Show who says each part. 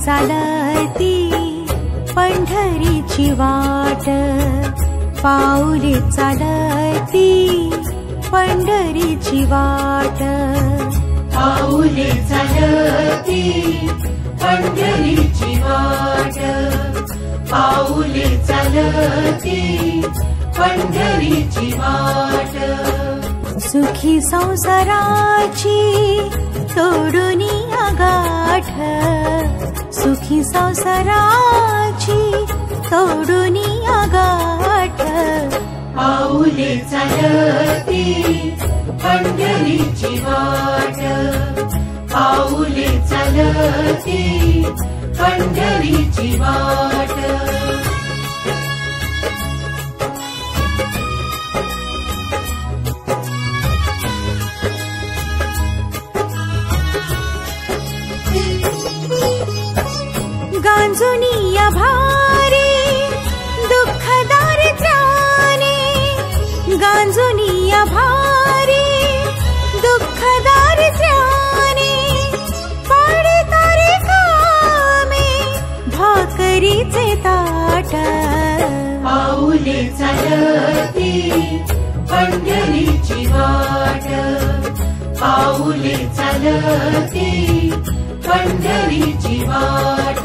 Speaker 1: चालती पंढरीची वाट, पाऊले चालती पंढरीची वाट,
Speaker 2: पाऊले चालती पंढरीची वाट, पाऊले चालती पंढरीची वाट।
Speaker 1: सुखी संसाराची तोडूनी गाठ, सुखी संसाराची तोडूनी गाठ,
Speaker 2: पाऊले चालती पंढरीची वाट, पाऊले चालती पंढरीची वाट।
Speaker 1: गांजुनिया भारी दुःख दारिद्र्याने, गांजुनिया भारी दुःख दारिद्र्याने, पडतारे कामे भाकरीचे ताट,
Speaker 2: पाऊले चालती पंढरीची वाट, पाऊले चालती पंढरीची वाट।